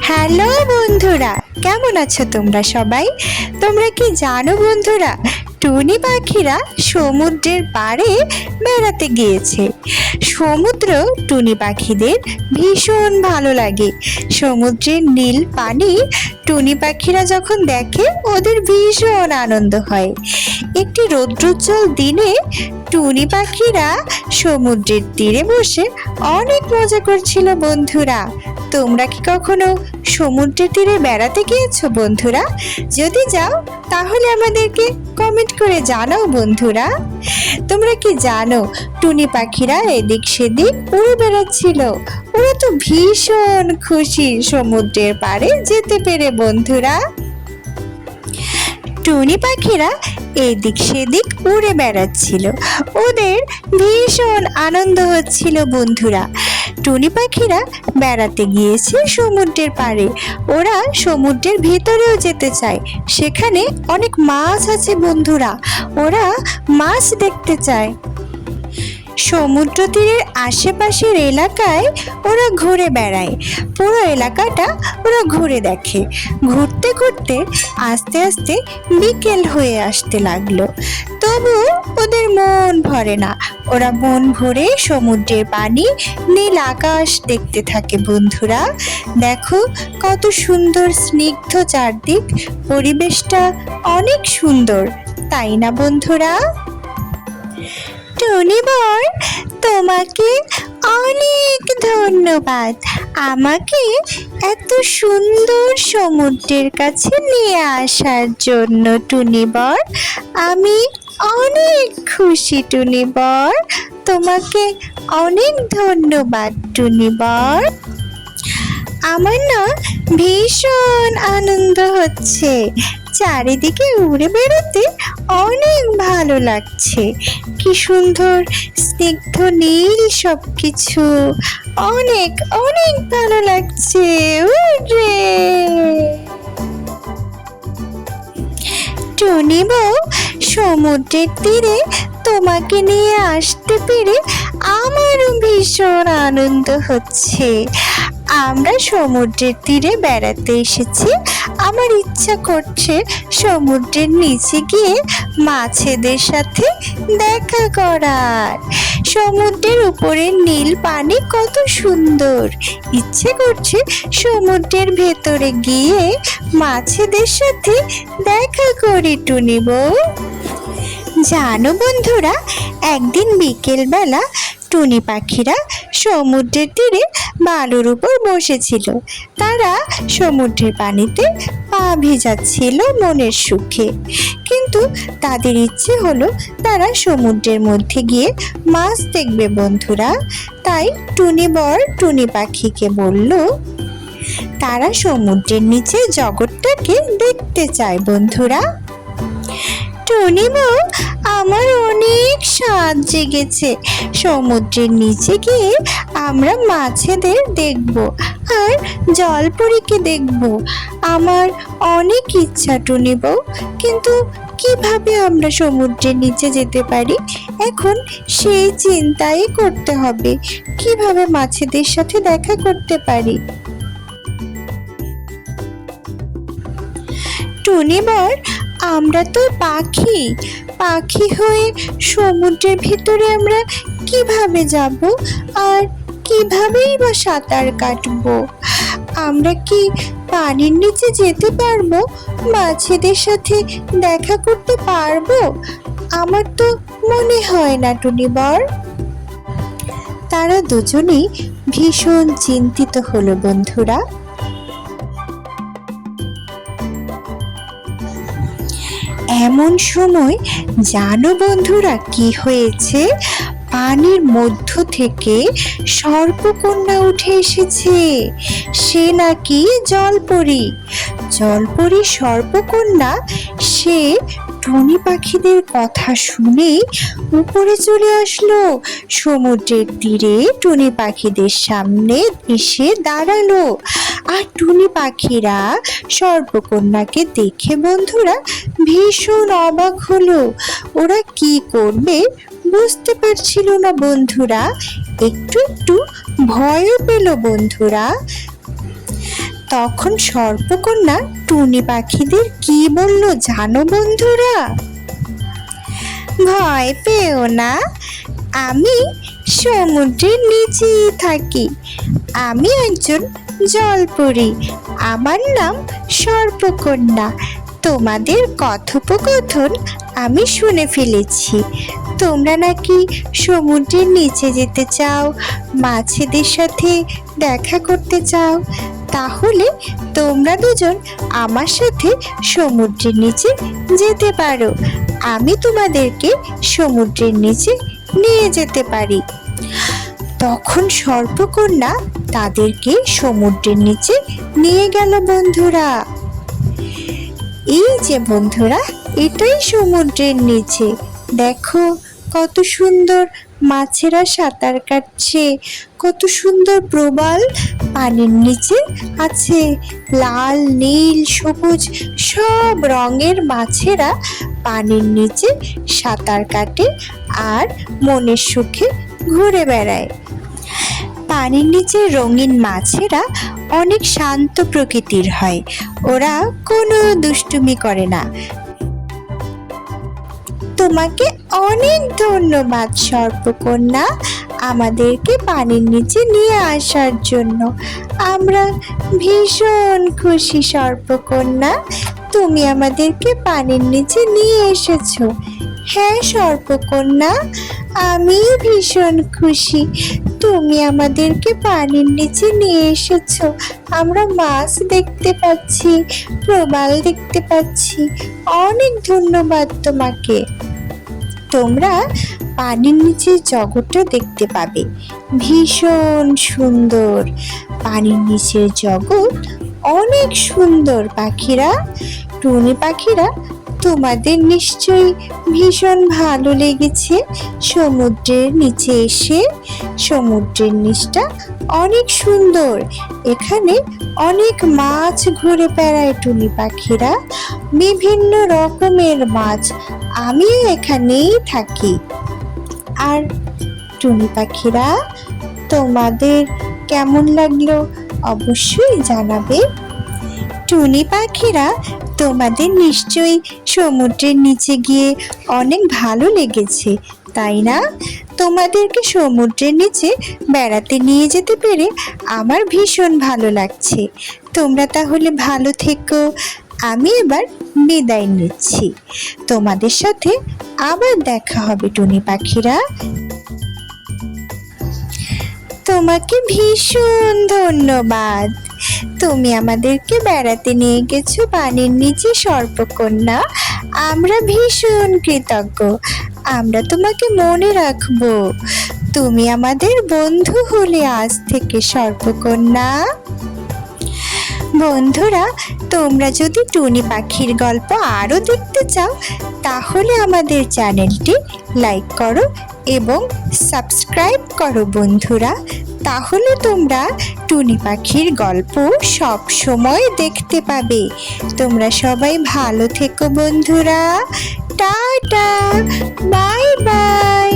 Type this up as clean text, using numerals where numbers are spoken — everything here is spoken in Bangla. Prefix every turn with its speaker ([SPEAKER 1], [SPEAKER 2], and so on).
[SPEAKER 1] হ্যালো বন্ধুরা, কেমন আছো তোমরা সবাই? তোমরা কি জানো বন্ধুরা, টুনি পাখিরা সমুদ্রের পাড়ে বেড়াতে গিয়েছে। সমুদ্র টুনি পাখিদের ভীষণ ভালো লাগে। সমুদ্রের নীল পানি টুনি পাখিরা যখন দেখে ওদের ভীষণ আনন্দ হয়। একটি রৌদ্রোজ্জ্বল দিনে টুনি পাখিরা সমুদ্রের তীরে বসে অনেক মজা করছিল বন্ধুরা। তোমরা কি কখনো সমুদ্রের তীরে বেড়াতে গিয়েছো বন্ধুরা? যদি যাও তাহলে আমাদেরকে কমেন্ট করে জানাও বন্ধুরা। তোমরা কি জানো টুনি পাখিরা এদিক সেদিক উড়ে বেড়াচ্ছিল। ওরা তো ভীষণ খুশি সমুদ্রের পাড়ে যেতে পেরে বন্ধুরা। টুনি পাখিরা এদিক সেদিক উড়ে বেড়াচ্ছিল, ওদের ভীষণ আনন্দ হচ্ছিল বন্ধুরা। টুনি পাখিরা বেড়াতে গিয়েছে সমুদ্রের পাড়ে। ওরা সমুদ্রের ভিতরেও যেতে চায়, সেখানে অনেক মাছ আছে বন্ধুরা। ওরা মাছ দেখতে চায়। সমুদ্র তীরের আশেপাশের এলাকায় ওরা ঘুরে বেড়ায়। পুরো এলাকাটা ওরা ঘুরে দেখে। ঘুরতে ঘুরতে আস্তে আস্তে বিকেল হয়ে আসতে লাগলো, তবু ওদের মন ভরে না। ওরা মন ভরে সমুদ্রের পানি, নীল আকাশ দেখতে থাকে বন্ধুরা। দেখো কত সুন্দর স্নিগ্ধ চারদিক, পরিবেশটা অনেক সুন্দর, তাই না বন্ধুরা? টুনি বর, তোমাকে অনেক ধন্যবাদ আমাকে এত সুন্দর সমুদ্রের কাছে নিয়ে আসার জন্য। টুনি বর, আমি অনেক খুশি টুনি বর, তোমাকে অনেক ধন্যবাদ টুনি বর। আমার না ভীষণ আনন্দ হচ্ছে, চারিদিকে উড়ে বেড়াতে অনেক ভালো লাগছে। কি সুন্দর স্নিগ্ধ নীল সবকিছু, অনেক অনেক ভালো লাগছে। উড়ে টুনি বউ, সমুদ্রের তীরে তোমাকে নিয়ে আসতে পেরে আমারও ভীষণ আনন্দ হচ্ছে। আমরা সমুদ্রের তীরে বেড়াতে এসেছি, আমার ইচ্ছা করছে সমুদ্রের নিচে গিয়ে মাছেদের সাথে দেখা করার। সমুদ্রের উপরের নীল পানি কত সুন্দর, ইচ্ছে করছে সমুদ্রের ভেতরে গিয়ে মাছেদের সাথে দেখা করি টুনি বউ। জানো বন্ধুরা, একদিন বিকেলবেলা টুনি পাখিরা সমুদ্রের তীরে বালুর উপর বসেছিল। তারা সমুদ্রের পানিতে পা ভিজাচ্ছিল মনের সুখে, কিন্তু তাদের ইচ্ছে হলো তারা সমুদ্রের মধ্যে গিয়ে মাছ দেখবে বন্ধুরা। তাই টুনি বর টুনি পাখিকে বলল তারা সমুদ্রের নিচে জগৎটাকে দেখতে চায় বন্ধুরা। টুনি বউ, আমার অনেক স্বাদ জেগেছে, সমুদ্রের নিচে গিয়ে আমরা মাছেদের দেখব আর জলপরীকে দেখব। আমার অনেক ইচ্ছা টুনি বউ, কিন্তু কিভাবে আমরা সমুদ্রের নিচে যেতে পারি এখন সেই চিন্তাই করতে হবে, কিভাবে মাছেদের সাথে দেখা করতে পারি। টুনি বর, আমরা তো পাখি, পাখি হয়ে সমুদ্রের ভিতরে আমরা কিভাবে যাব আর কিভাবেই বা সাঁতার কাটবো? আমরা কি পানির নিচে যেতে পারবো? মাছেদের সাথে দেখা করতে পারবো? আমার তো মনে হয় না টুনি বর। তারা দুজনেই ভীষণ চিন্তিত হলো বন্ধুরা। এমন সময় জানো বন্ধুরা কি হয়েছে? পানির মধ্য থেকে সর্পকন্যা উঠে এসেছে। সে নাকি জলপরী। জলপরী সর্পকন্যা, সে টুনি পাখিদের কথা শুনে উপরে চলে আসলো। সমুদ্রের তীরে টুনি পাখিদের সামনে এসে দাঁড়ালো। আর টুনি পাখিরা সর্পকন্যাকে দেখে বন্ধুরা ভীষণ অবাক হলো। ওরা কি করবে বুঝতে পারছিল না বন্ধুরা, একটু একটু ভয়ও পেল বন্ধুরা। তখন সর্পকন্যা টুনি পাখিদের কি বলল জানো বন্ধুরা? ভয় পেও না, আমি সমুদ্রের নিচেই থাকি। আমি একজন জলপরী, আমার নাম সর্পকন্যা। তোমাদের কথোপকথন আমি শুনে ফেলেছি। তোমরা নাকি সমুদ্রের নিচে যেতে চাও, মাছেদের সাথে দেখা করতে চাও। তাহলে তোমরা দুজন আমার সাথে সমুদ্রের নিচে যেতে পারো। আমি তোমাদেরকে সমুদ্রের নিচে নিয়ে যেতে পারি। তখন সর্পকন্যা তাদেরকে সমুদ্রের নিচে নিয়ে গেল বন্ধুরা। এই যে বন্ধুরা, এটাই সমুদ্রের নিচে। দেখো কত সুন্দর মাছেরা সাঁতার কাটছে, কত সুন্দর প্রবাল পানির নিচে আছে। লাল, নীল, সবুজ সব রঙের মাছেরা পানির নিচে সাঁতার কাটে আর মনের সুখে ঘুরে বেড়ায়। পানির নিচে রঙিন মাছেরা অনেক শান্ত প্রকৃতির হয়, ওরা কোনো দুষ্টুমি করে না। তোমাকে অনেক ধন্যবাদ সর্পকন্যা, আমাদেরকে পানির নিচে নিয়ে আসার জন্য। আমরা ভীষণ খুশি সর্পকন্যা, তুমি আমাদেরকে পানির নিচে নিয়ে এসেছো। হ্যাঁ সর্পকন্যা, আমিও ভীষণ খুশি তুমি আমাদেরকে পানির নিচে নিয়ে এসেছো। আমরা মাছ দেখতে পাচ্ছি, প্রবাল দেখতে পাচ্ছি। অনেক ধন্যবাদ তোমাকে। তোমরা পানির নিচের জগৎটা দেখতে পাবে, ভীষণ সুন্দর। পানির নিচের জগৎ অনেক সুন্দর। পাখিরা, টুনি পাখিরা, তোমাদের নিশ্চয়ই ভীষণ ভালো লেগেছে সমুদ্রের নিচে এসে। সমুদ্রের নিচটা অনেক সুন্দর, এখানে অনেক মাছ ঘুরে বেড়ায় টুনি পাখিরা, বিভিন্ন রকমের মাছ। আমিও এখানেই থাকি। আর টুনি পাখিরা, তোমাদের কেমন লাগলো অবশ্যই জানাবে। টুনি পাখিরা, তোমাদের নিশ্চয়ই সমুদ্রের নিচে গিয়ে অনেক ভালো লেগেছে, তাই না? তোমাদেরকে সমুদ্রের নিচে বেড়াতে নিয়ে যেতে পেরে আমার ভীষণ ভালো লাগছে। তোমরা তাহলে ভালো থেকো। আমি এবার বিদায় নিচ্ছি। তোমাদের সাথে আবার দেখা হবে টুনি পাখিরা। তোমাকে ভীষণ ধন্যবাদ, তুমি আমাদেরকে বেড়াতে নিয়ে গেছো পানির নিচে সর্পকন্যা। আমরা ভীষণ কৃতজ্ঞ, আমরা তোমাকে মনে রাখবো। তুমি আমাদের বন্ধু হলে আজ থেকে সর্পকন্যা। বন্ধুরা, তোমরা যদি টুনি পাখির গল্প আরও দেখতে চাও তাহলে আমাদের চ্যানেলটি লাইক করো এবং সাবস্ক্রাইব করো বন্ধুরা। তাহলে তোমরা টুনি পাখির গল্প সব সময় দেখতে পাবে। তোমরা সবাই ভালো থেকো বন্ধুরা। Tata, bye bye.